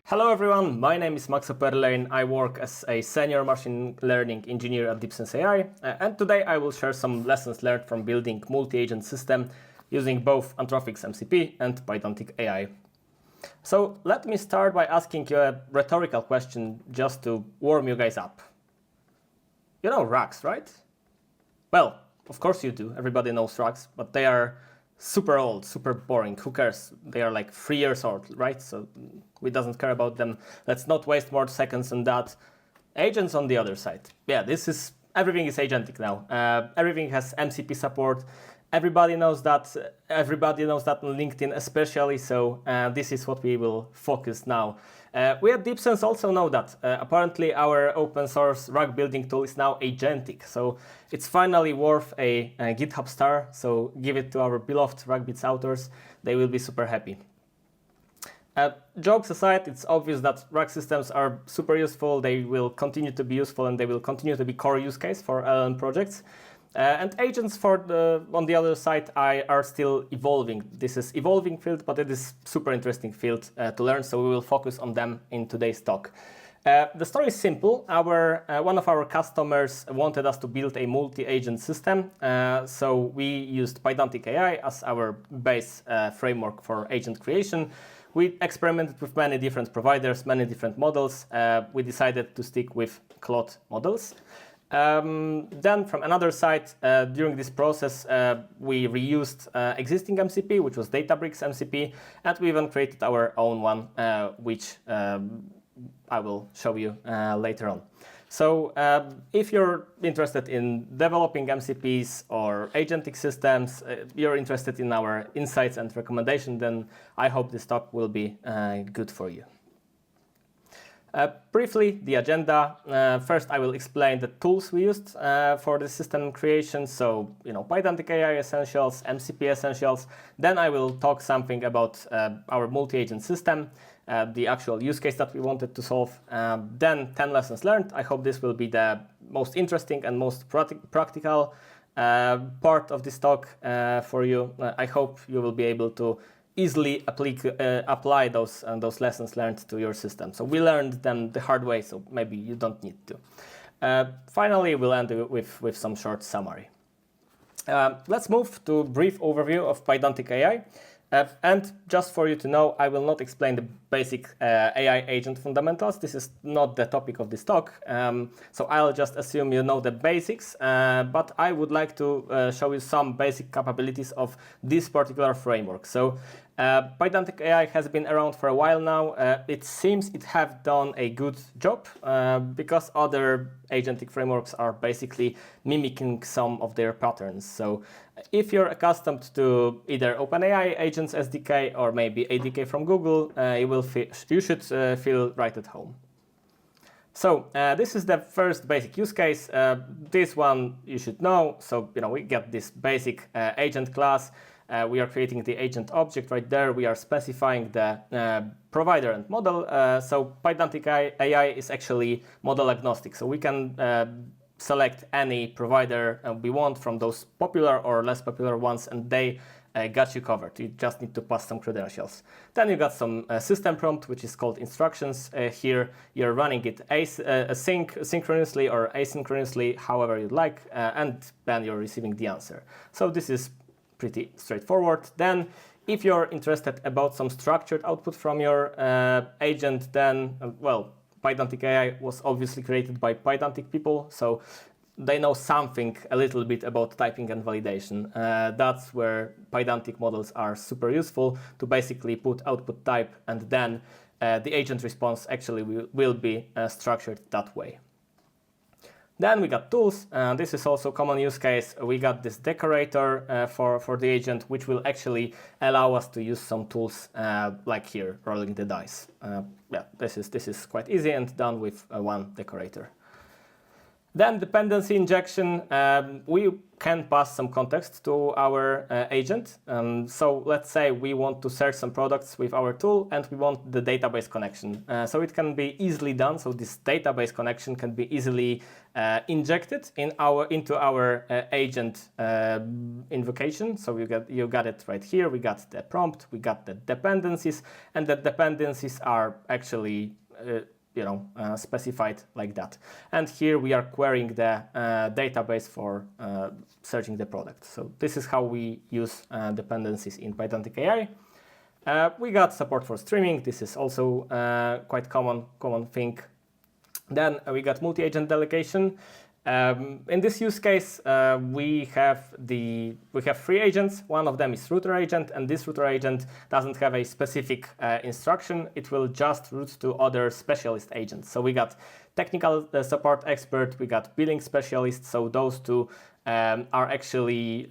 Hello everyone, my name is Operlejn. I work as a senior machine learning engineer at deepsense AI, and today I will share some lessons learned from building multi-agent system using both Anthropic's MCP and Pydantic AI. So let me start by asking you a rhetorical question just to warm you guys up. You know RAGs, right? Well, of course you do. Everybody knows RAGs, but they are super old, super boring. Who cares? They are like 3 years old, right? So we doesn't care about them. Let's not waste more seconds on that. Agents on the other side. Yeah, everything is agentic now. Everything has MCP support. Everybody knows that. Everybody knows that on LinkedIn especially. So this is what we will focus now. We at deepsense also know that. Apparently our open source RAG building tool is now agentic. So it's finally worth a GitHub star. So give it to our beloved RAGbits authors. They will be super happy. Jokes aside, it's obvious that RAG systems are super useful. They will continue to be useful and they will continue to be core use case for LLM projects. And agents on the other side are still evolving. This is evolving field, but it is super interesting field to learn. So we will focus on them in today's talk. The story is simple. One of our customers wanted us to build a multi-agent system. So we used Pydantic AI as our base framework for agent creation. We experimented with many different providers, many different models. We decided to stick with Claude models. Then from another side, during this process, we reused existing MCP, which was Databricks MCP, and we even created our own one, which I will show you later on. So if you're interested in developing MCPs or agentic systems, you're interested in our insights and recommendations, then I hope this talk will be good for you. Briefly, the agenda. First, I will explain the tools we used for the system creation. So, Pydantic AI essentials, MCP essentials. Then I will talk something about our multi-agent system, the actual use case that we wanted to solve. Then 10 lessons learned. I hope this will be the most interesting and most practical part of this talk for you. I hope you will be able to easily apply those lessons learned to your system. So we learned them the hard way, so maybe you don't need to. Finally, we'll end with some short summary. Let's move to a brief overview of Pydantic AI. And just for you to know, I will not explain the basic AI agent fundamentals. This is not the topic of this talk. So I'll just assume you know the basics, but I would like to show you some basic capabilities of this particular framework. So Pydantic AI has been around for a while now. It seems it have done a good job because other agentic frameworks are basically mimicking some of their patterns. So if you're accustomed to either OpenAI Agents SDK or maybe ADK from Google, you should feel right at home. So this is the first basic use case. This one you should know. So we get this basic agent class. We are creating the agent object right there. We are specifying the provider and model. So Pydantic AI is actually model agnostic. So we can select any provider we want from those popular or less popular ones, and they got you covered. You just need to pass some credentials. Then you got some system prompt, which is called instructions. Here you're running it synchronously or asynchronously, however you like, and then you're receiving the answer. So this is pretty straightforward. Then if you're interested about some structured output from your agent, then, well, Pydantic AI was obviously created by Pydantic people, so they know something a little bit about typing and validation. That's where Pydantic models are super useful to basically put output type, and then the agent response actually will be structured that way. Then we got tools. This is also a common use case. We got this decorator for the agent, which will actually allow us to use some tools like here, rolling the dice. Yeah, this is quite easy and done with one decorator. Then dependency injection, we can pass some context to our agent. So let's say we want to search some products with our tool and we want the database connection. So it can be easily done. So this database connection can be easily injected into our agent invocation. So you got it right here. We got the prompt, we got the dependencies, and the dependencies are actually specified like that. And here we are querying the database for searching the product. So this is how we use dependencies in Pydantic AI. We got support for streaming. This is also quite common thing. Then we got multi-agent delegation. In this use case, we have 3 agents. One of them is router agent, and this router agent doesn't have a specific instruction. It will just route to other specialist agents. So we got technical support expert, we got billing specialist. So those two are actually,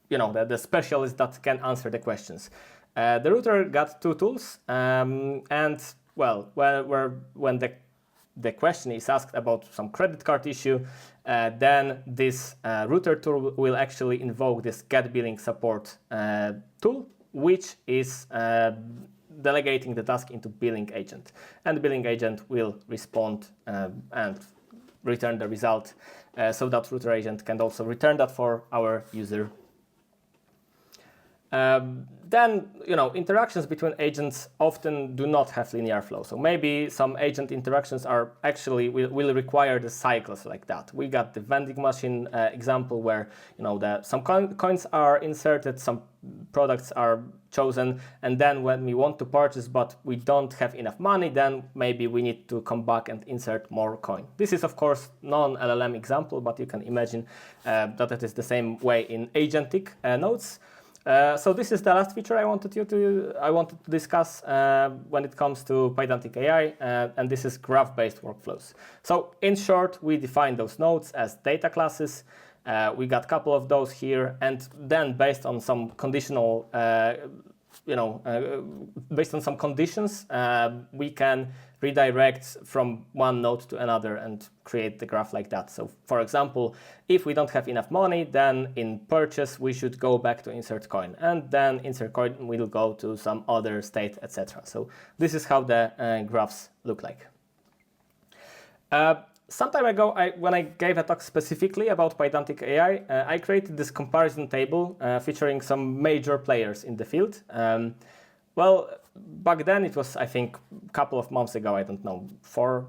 the specialists that can answer the questions. The router got 2 tools, and well, when the question is asked about some credit card issue, then this router tool will actually invoke this get billing support tool, which is delegating the task into billing agent. And the billing agent will respond and return the result, so that router agent can also return that for our user. Then, interactions between agents often do not have linear flow. So maybe some agent interactions are actually will require the cycles like that. We got the vending machine example where, some coins are inserted, some products are chosen, and then when we want to purchase but we don't have enough money, then maybe we need to come back and insert more coin. This is of course non-LLM example, but you can imagine that it is the same way in agentic nodes. So this is the last feature I wanted to discuss when it comes to Pydantic AI, and this is graph-based workflows. So in short, we define those nodes as data classes. We got a couple of those here, and then based on some conditional, based on some conditions, we can redirect from one node to another and create the graph like that. So for example, if we don't have enough money, then in purchase, we should go back to insert coin, and then insert coin will go to some other state, etc. So this is how the graphs look like. Some time ago, when I gave a talk specifically about Pydantic AI, I created this comparison table featuring some major players in the field. Well, back then it was, I think, a couple of months ago. I don't know, 4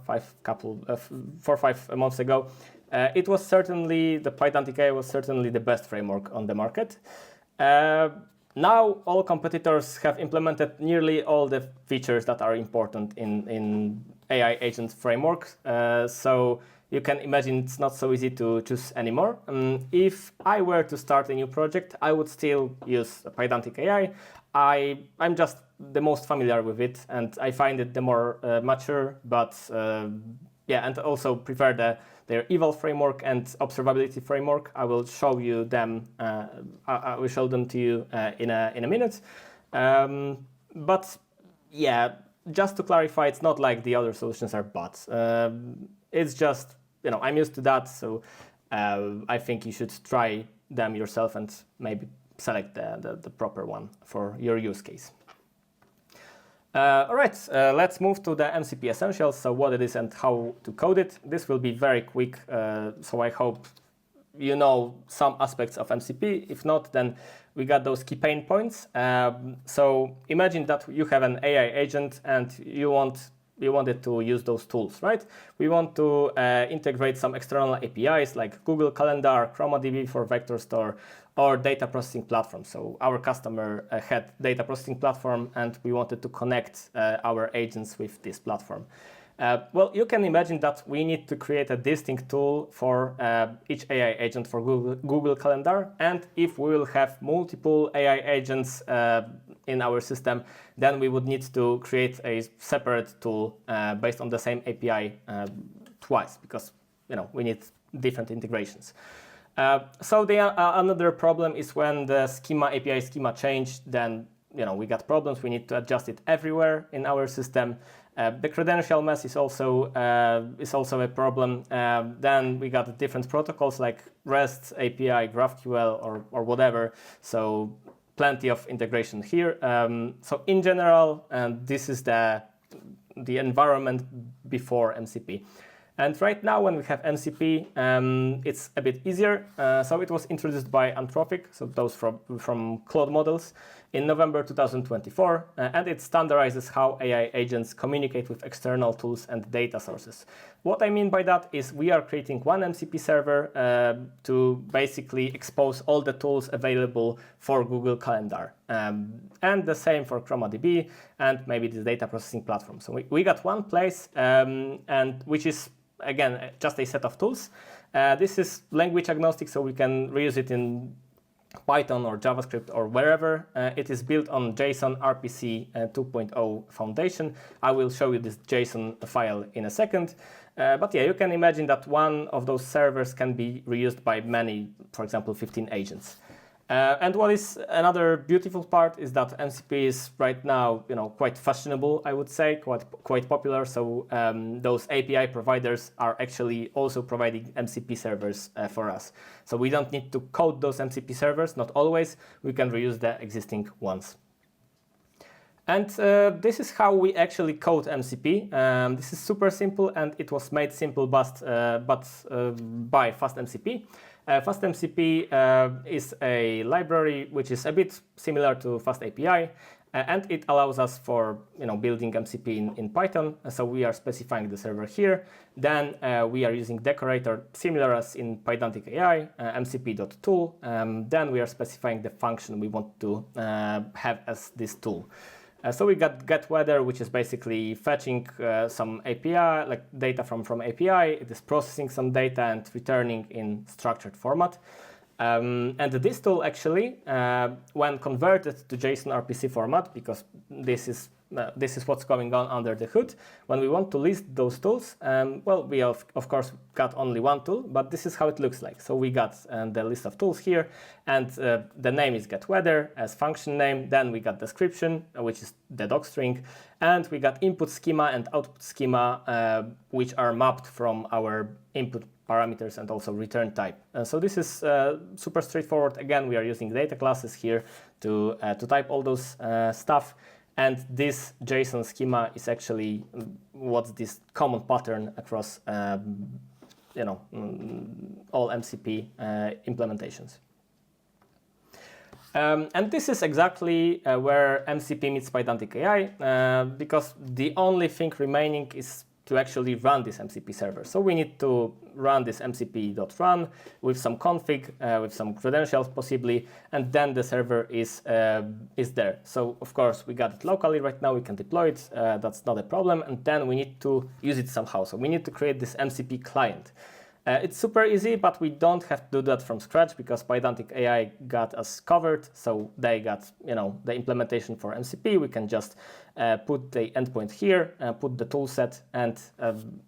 or 5 months ago. It was certainly the Pydantic AI was certainly the best framework on the market. Now all competitors have implemented nearly all the features that are important in AI agent frameworks. So you can imagine it's not so easy to choose anymore. If I were to start a new project, I would still use Pydantic AI. I'm just the most familiar with it, and I find it the more mature, but and also prefer their eval framework and observability framework. I will show you them. I will show them to you in a minute. But yeah, just to clarify, it's not like the other solutions are bad. It's just, I'm used to that, so I think you should try them yourself and maybe select the proper one for your use case. All right, let's move to the MCP essentials, so what it is and how to code it. This will be very quick, so I hope you know some aspects of MCP. If not, then we got those key pain points. So imagine that you have an AI agent and you wanted to use those tools, right? We want to integrate some external APIs like Google Calendar, ChromaDB for vector store, or data processing platform. So our customer had data processing platform, and we wanted to connect our agents with this platform. Well, you can imagine that we need to create a distinct tool for each AI agent for Google Calendar. And if we will have multiple AI agents in our system, then we would need to create a separate tool based on the same API twice, because we need different integrations. So another problem is when the API schema change, then we got problems. We need to adjust it everywhere in our system. The credential mess is also a problem. Then we got different protocols like REST API, GraphQL, or whatever. So plenty of integration here. So in general, this is the environment before MCP. And right now, when we have MCP, it's a bit easier. So it was introduced by Anthropic, so those from Claude models, in November 2024. And it standardizes how AI agents communicate with external tools and data sources. What I mean by that is we are creating one MCP server to basically expose all the tools available for Google Calendar. And the same for ChromaDB and maybe the data processing platform. So we got one place, and which is, again, just a set of tools. This is language agnostic, so we can reuse it in Python or JavaScript or wherever. It is built on JSON-RPC 2.0 foundation. I will show you this JSON file in a second. But yeah, you can imagine that one of those servers can be reused by many, for example, 15 agents. And what is another beautiful part is that MCP is right now, quite fashionable, I would say, quite popular. So those API providers are actually also providing MCP servers for us. So we don't need to code those MCP servers, not always. We can reuse the existing ones. And this is how we actually code MCP. This is super simple, and it was made simple by FastMCP. FastMCP is a library which is a bit similar to FastAPI, and it allows us for building MCP in Python. So we are specifying the server here. Then we are using decorator, similar as in Pydantic AI, mcp.tool. Then we are specifying the function we want to have as this tool. So we got getWeather, which is basically fetching some API, like data from API. It is processing some data and returning in structured format. And this tool actually, when converted to JSON-RPC format, because this is what's going on under the hood. When we want to list those tools, well, we of course got only one tool, but this is how it looks like. So we got the list of tools here, and the name is getWeather as function name. Then we got description, which is the doc string, and we got input schema and output schema, which are mapped from our input parameters and also return type. So this is super straightforward. Again, we are using data classes here to type all those stuff. And this JSON schema is actually what's this common pattern across all MCP implementations. And this is exactly where MCP meets Pydantic AI, because the only thing remaining is to actually run this MCP server. So we need to run this mcp.run with some config, with some credentials possibly, and then the server is there. So of course we got it locally right now, we can deploy it, that's not a problem, and then we need to use it somehow. So we need to create this MCP client. It's super easy, but we don't have to do that from scratch because Pydantic AI got us covered. So they got the implementation for MCP. We can just put the endpoint here, put the toolset, and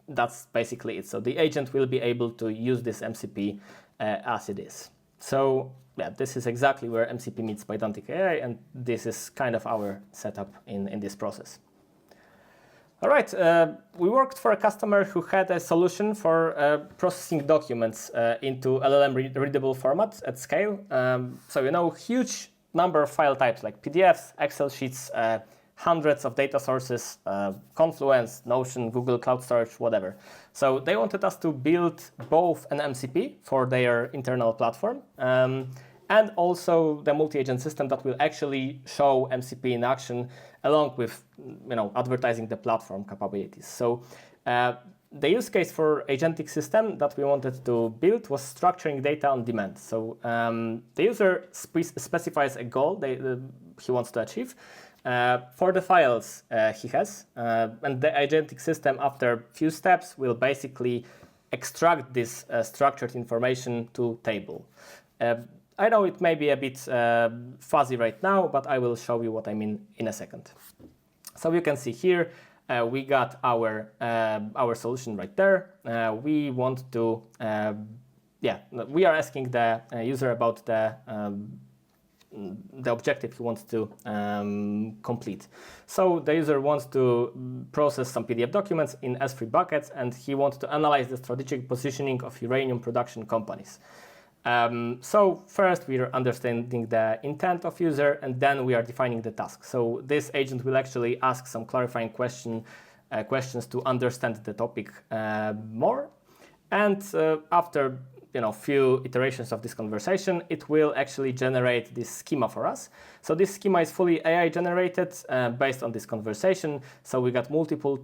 that's basically it. So the agent will be able to use this MCP as it is. So yeah, this is exactly where MCP meets Pydantic AI, and this is kind of our setup in this process. All right, we worked for a customer who had a solution for processing documents into LLM-readable formats at scale. So, huge number of file types like PDFs, Excel sheets, hundreds of data sources, Confluence, Notion, Google Cloud Storage, whatever. So they wanted us to build both an MCP for their internal platform, and also the multi-agent system that will actually show MCP in action along with advertising the platform capabilities. So the use case for agentic system that we wanted to build was structuring data on demand. So the user specifies a goal he wants to achieve for the files he has, and the agentic system after a few steps will basically extract this structured information to table. I know it may be a bit fuzzy right now, but I will show you what I mean in a second. So you can see here, we got our solution right there. We want to, we are asking the user about the the objective he wants to complete. So the user wants to process some PDF documents in S3 buckets, and he wants to analyze the strategic positioning of uranium production companies. So first we are understanding the intent of user, and then we are defining the task. So this agent will actually ask some clarifying questions to understand the topic more. And after few iterations of this conversation, it will actually generate this schema for us. So this schema is fully AI generated based on this conversation. So we got multiple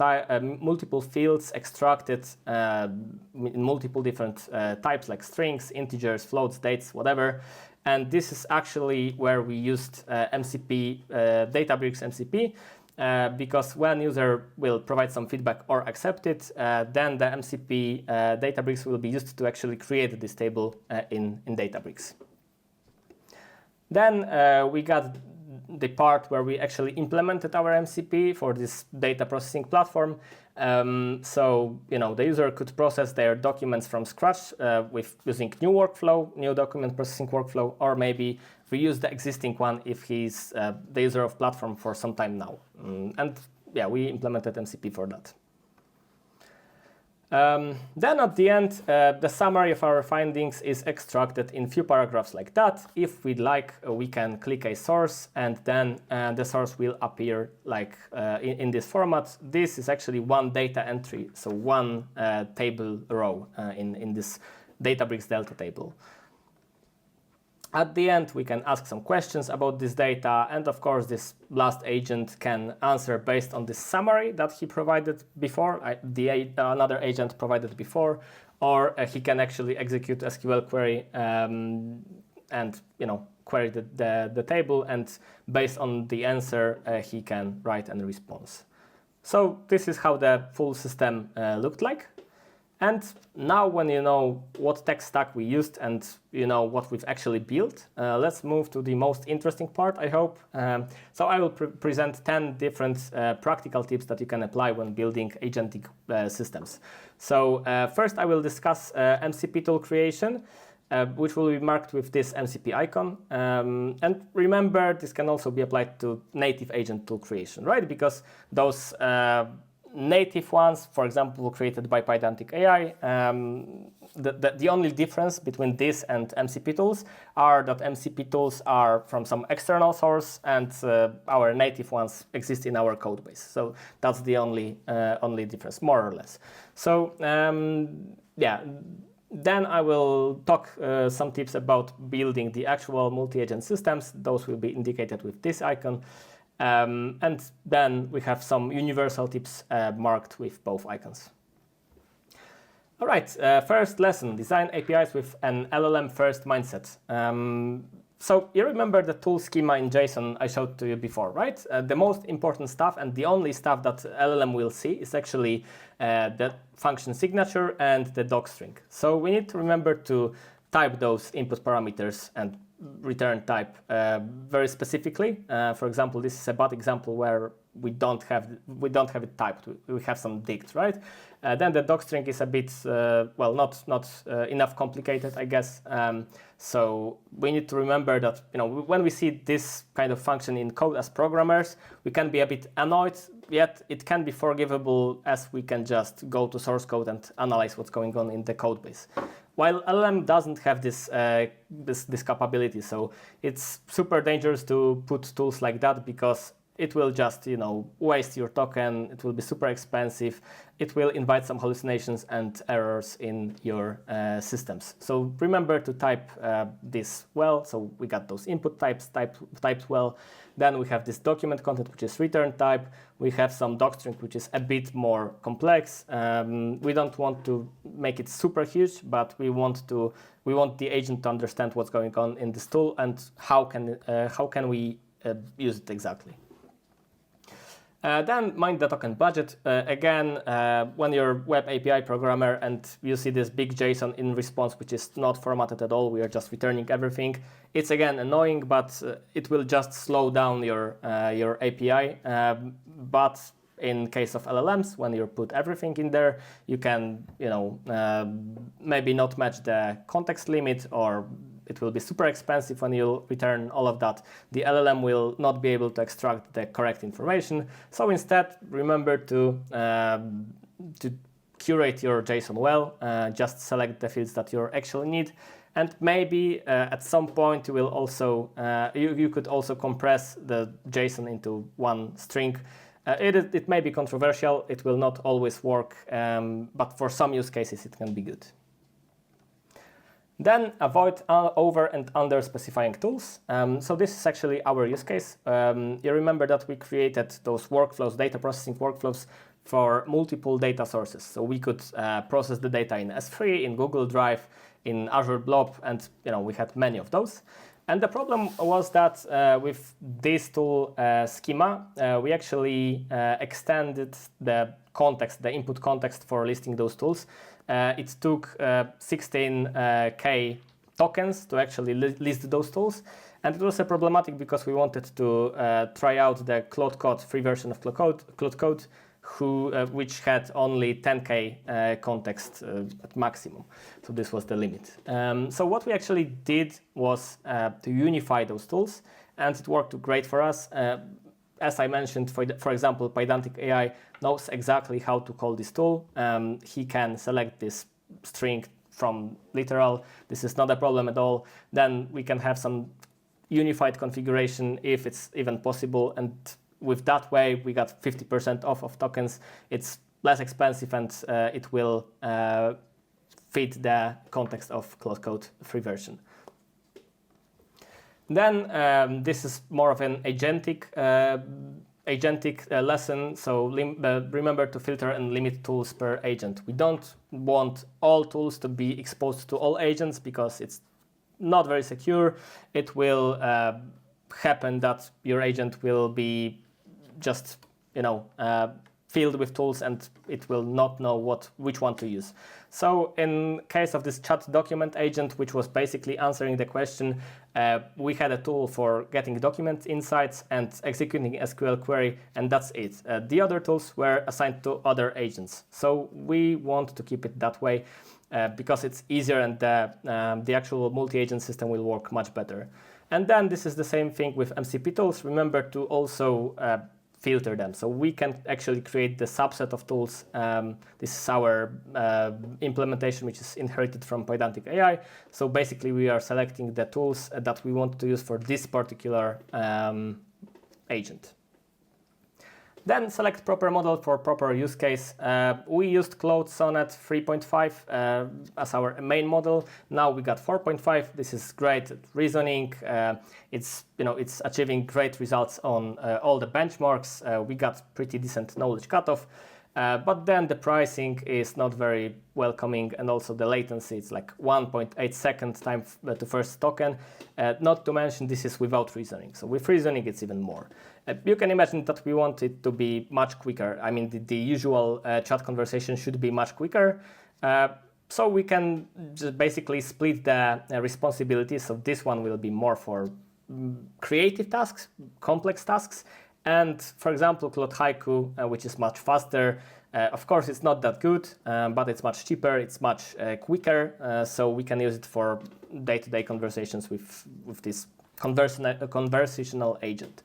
fields extracted in multiple different types, like strings, integers, floats, dates, whatever. And this is actually where we used MCP, Databricks MCP. Because when user will provide some feedback or accept it, then the MCP Databricks will be used to actually create this table in Databricks. Then we got the part where we actually implemented our MCP for this data processing platform. So the user could process their documents from scratch with using new document processing workflow, or maybe reuse the existing one if he's the user of platform for some time now. And yeah, we implemented MCP for that. Then at the end, the summary of our findings is extracted in few paragraphs like that. If we'd like, we can click a source, and then the source will appear like in this format. This is actually one data entry, so one table row in this Databricks Delta table. At the end, we can ask some questions about this data, and of course, this last agent can answer based on this summary that he provided before, another agent provided before, or he can actually execute SQL query and query the table, and based on the answer, he can write a response. So this is how the full system looked like. And now when you know what tech stack we used and what we've actually built, let's move to the most interesting part, I hope. So I will present 10 different practical tips that you can apply when building agentic systems. So first I will discuss MCP tool creation, which will be marked with this MCP icon. And remember, this can also be applied to native agent tool creation, right? Because those native ones, for example, created by Pydantic AI, the only difference between this and MCP tools are that MCP tools are from some external source, and our native ones exist in our code base. So that's the only difference, more or less. So yeah, then I will talk some tips about building the actual multi-agent systems. Those will be indicated with this icon. And then we have some universal tips marked with both icons. All right, first lesson, design APIs with an LLM first mindset. So you remember the tool schema in JSON I showed to you before, right? The most important stuff and the only stuff that LLM will see is actually the function signature and the docstring. So we need to remember to type those input parameters and return type very specifically. For example, this is a bad example where we don't have it typed. We have some dict, right? Then the docstring is a bit not enough complicated, I guess. So we need to remember that when we see this kind of function in code as programmers, we can be a bit annoyed. Yet it can be forgivable, as we can just go to source code and analyze what's going on in the code base. While LLM doesn't have this capability, so it's super dangerous to put tools like that, because it will just waste your token. It will be super expensive. It will invite some hallucinations and errors in your systems. So remember to type this well. So we got those input types typed well. Then we have this document content, which is return type. We have some docstring, which is a bit more complex. We don't want to make it super huge, but we want the agent to understand what's going on in this tool and how can we use it exactly. Then mind the token budget. Again, when you're web API programmer and you see this big JSON in response, which is not formatted at all, we are just returning everything. It's again annoying, but it will just slow down your API. But in case of LLMs, when you put everything in there, you can maybe not match the context limit, or it will be super expensive when you return all of that. The LLM will not be able to extract the correct information. So instead, remember to curate your JSON well, just select the fields that you actually need. And maybe at some point you will also you could also compress the JSON into one string. It may be controversial, it will not always work, but for some use cases it can be good. Then avoid over and under specifying tools. So this is actually our use case. You remember that we created those workflows, data processing workflows for multiple data sources. So we could process the data in S3, in Google Drive, in Azure Blob, and we had many of those. And the problem was that with this tool schema, we actually extended the context, the input context for listing those tools. It took 16K tokens to actually list those tools. And it was problematic because we wanted to try out the Claude Code free version of Claude Code, which had only 10K context at maximum. So this was the limit. So what we actually did was to unify those tools, and it worked great for us. As I mentioned, for example, Pydantic AI knows exactly how to call this tool. He can select this string from literal. This is not a problem at all. Then we can have some unified configuration if it's even possible, and with that way, we got 50% off of tokens. It's less expensive, and it will fit the context of Claude Code free version. Then this is more of an agentic lesson. So remember to filter and limit tools per agent. We don't want all tools to be exposed to all agents because it's not very secure. It will happen that your agent will be just filled with tools, and it will not know which one to use. So in case of this chat document agent, which was basically answering the question, we had a tool for getting document insights and executing SQL query, and that's it. The other tools were assigned to other agents. So we want to keep it that way because it's easier, and the actual multi-agent system will work much better. And then this is the same thing with MCP tools. Remember to also filter them. So we can actually create the subset of tools. This is our implementation, which is inherited from Pydantic AI. So basically, we are selecting the tools that we want to use for this particular agent. Then select proper model for proper use case. We used Claude Sonnet 3.5 as our main model. Now we got 4.5. This is great at reasoning. It's achieving great results on all the benchmarks. We got pretty decent knowledge cutoff. But then the pricing is not very welcoming, and also the latency, it's like 1.8 seconds time to first token. Not to mention this is without reasoning. So with reasoning, it's even more. You can imagine that we want it to be much quicker. I mean, the usual chat conversation should be much quicker. So we can just basically split the responsibilities. So this one will be more for creative tasks, complex tasks. And for example, Claude Haiku, which is much faster. Of course, it's not that good, but it's much cheaper. It's much quicker. So we can use it for day-to-day conversations with this conversational agent.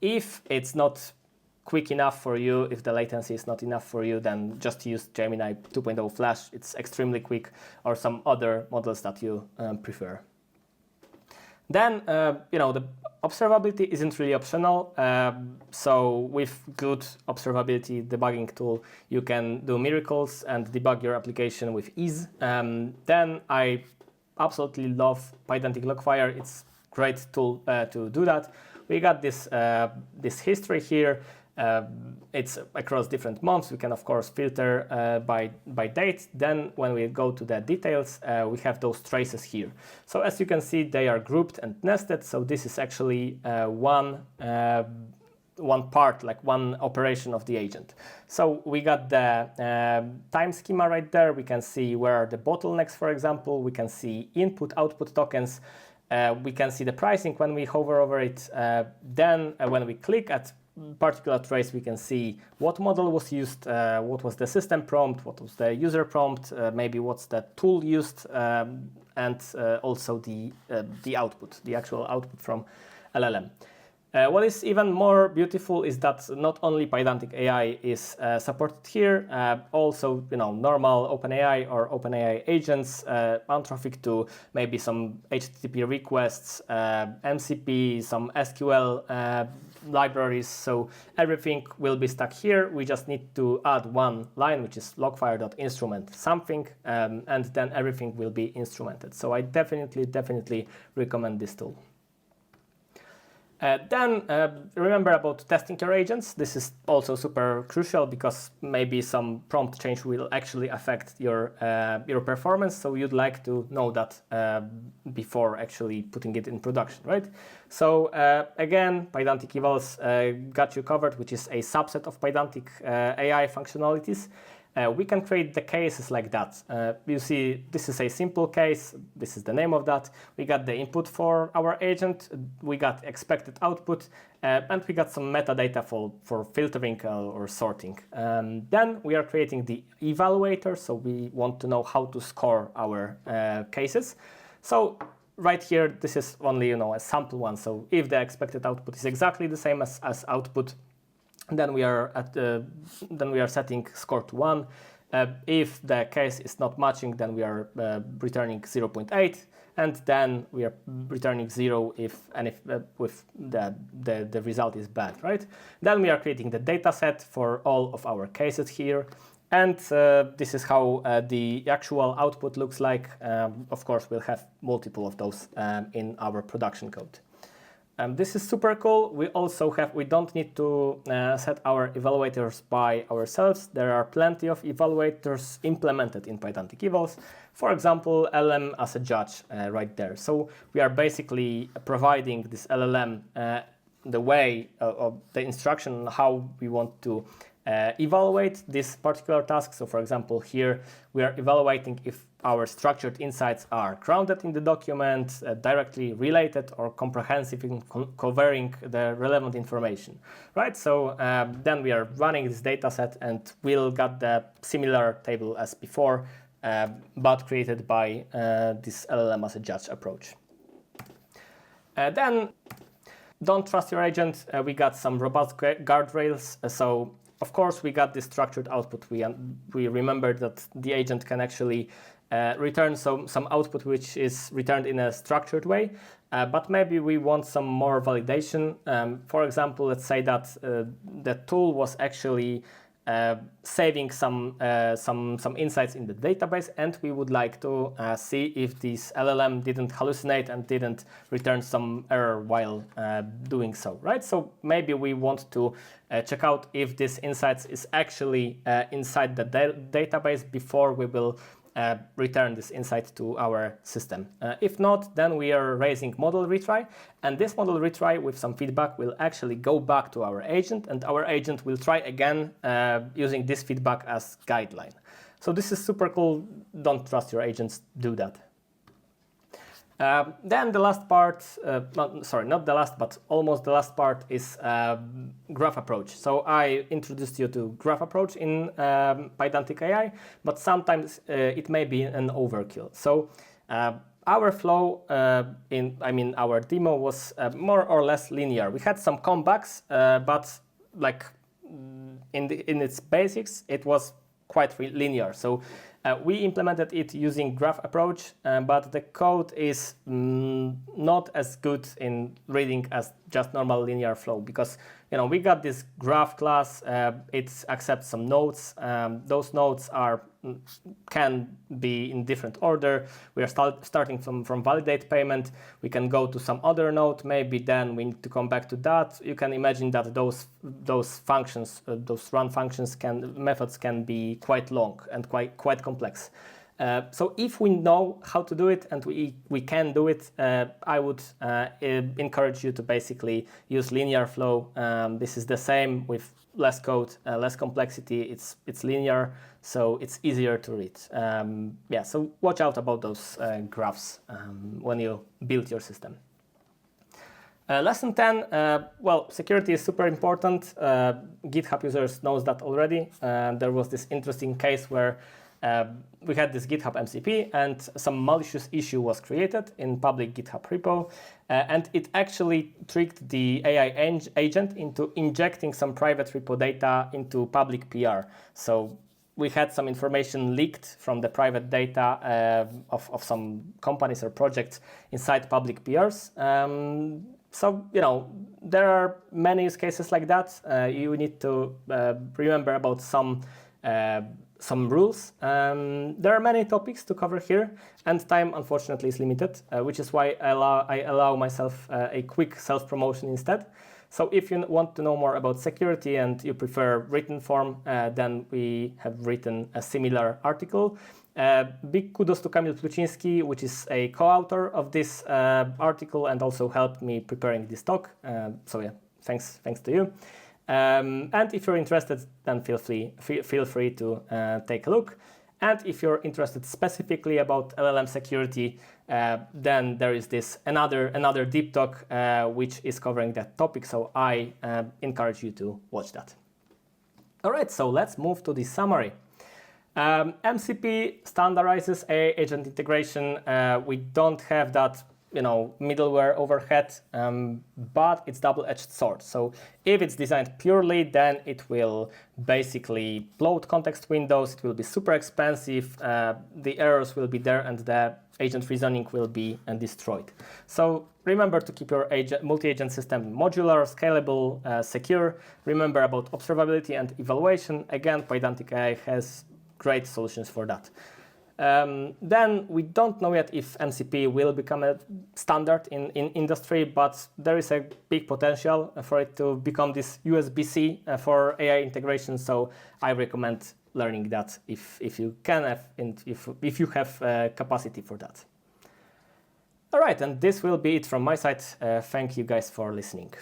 If it's not quick enough for you, if the latency is not enough for you, then just use Gemini 2.0 Flash. It's extremely quick, or some other models that you prefer. Then, the observability isn't really optional. So with good observability debugging tool, you can do miracles and debug your application with ease. Then I absolutely love Pydantic Logfire. It's a great tool to do that. We got this history here. It's across different months. We can, of course, filter by date. Then when we go to the details, we have those traces here. So as you can see, they are grouped and nested. So this is actually one part, like one operation of the agent. So we got the time schema right there. We can see where are the bottlenecks, for example. We can see input, output tokens. We can see the pricing when we hover over it. Then when we click at particular trace, we can see what model was used, what was the system prompt, what was the user prompt, maybe what's the tool used, and also the output, the actual output from LLM. What is even more beautiful is that not only Pydantic AI is supported here, also normal OpenAI or OpenAI agents, Anthropic to maybe some HTTP requests, MCP, some SQL libraries. So everything will be stuck here. We just need to add one line, which is logfire.instrument something, and then everything will be instrumented. So I definitely recommend this tool. Then remember about testing your agents. This is also super crucial because maybe some prompt change will actually affect your performance. So you'd like to know that before actually putting it in production, right? So again, Pydantic Evals got you covered, which is a subset of Pydantic AI functionalities. We can create the cases like that. You see, this is a simple case. This is the name of that. We got the input for our agent. We got expected output. And we got some metadata for filtering or sorting. Then we are creating the evaluator. So we want to know how to score our cases. So right here, this is only a sample one. So if the expected output is exactly the same as output, then we are setting score to 1. If the case is not matching, then we are returning 0.8, and then we are returning 0 if the result is bad, right? Then we are creating the data set for all of our cases here, and this is how the actual output looks like. Of course, we'll have multiple of those in our production code. This is super cool. We don't need to set our evaluators by ourselves. There are plenty of evaluators implemented in Pydantic Evals. For example, LLM as a judge right there. So we are basically providing this LLM the way of the instruction how we want to evaluate this particular task. So for example, here we are evaluating if our structured insights are grounded in the document, directly related, or comprehensive in covering the relevant information, right? So then we are running this data set and we'll get the similar table as before, but created by this LLM as a judge approach. Then don't trust your agent. We got some robust guardrails. So of course, we got this structured output. We remembered that the agent can actually return some output which is returned in a structured way, but maybe we want some more validation. For example, let's say that the tool was actually saving some insights in the database, and we would like to see if this LLM didn't hallucinate and didn't return some error while doing so, right? So maybe we want to check out if this insights is actually inside the database before we will return this insight to our system. If not, then we are raising model retry, and this model retry with some feedback will actually go back to our agent, and our agent will try again using this feedback as guideline. So this is super cool. Don't trust your agents, do that. Then the last part, not the last, but almost the last part is graph approach. So I introduced you to graph approach in Pydantic AI, but sometimes it may be an overkill. So our flow our demo was more or less linear. We had some comebacks, but like in its basics, it was quite linear. So we implemented it using graph approach, but the code is not as good in reading as just normal linear flow, because we got this graph class. It accepts some nodes. Those nodes can be in different order. We are starting from validate payment. We can go to some other node. Maybe then we need to come back to that. You can imagine that those functions, those run functions methods can be quite long and quite complex. So if we know how to do it and we can do it, I would encourage you to basically use linear flow. This is the same with less code, less complexity. It's linear, so it's easier to read. So watch out about those graphs when you build your system. Lesson 10, well, security is super important. GitHub users knows that already. There was this interesting case where we had this GitHub MCP and some malicious issue was created in public GitHub repo. And it actually tricked the AI agent into injecting some private repo data into public PR. So we had some information leaked from the private data of some companies or projects inside public PRs. So, there are many use cases like that. You need to remember about some rules. There are many topics to cover here, and time, unfortunately, is limited, which is why I allow myself a quick self-promotion instead. So if you want to know more about security and you prefer written form, then we have written a similar article. Big kudos to Kamil Plucinski, which is a co-author of this article and also helped me preparing this talk. So yeah, thanks to you. And if you're interested, then feel free to take a look. And if you're interested specifically about LLM security, then there is this another deep talk which is covering that topic. So I encourage you to watch that. All right, so let's move to the summary. MCP standardizes agent integration. We don't have that middleware overhead, but it's double-edged sword. So if it's designed purely, then it will basically bloat context windows. It will be super expensive. The errors will be there, and the agent reasoning will be destroyed. So remember to keep your multi-agent system modular, scalable, secure. Remember about observability and evaluation. Again, Pydantic AI has great solutions for that. Then we don't know yet if MCP will become a standard in industry, but there is a big potential for it to become this USB-C for AI integration. So I recommend learning that if you can have, and if you have capacity for that. All right, and this will be it from my side. Thank you guys for listening.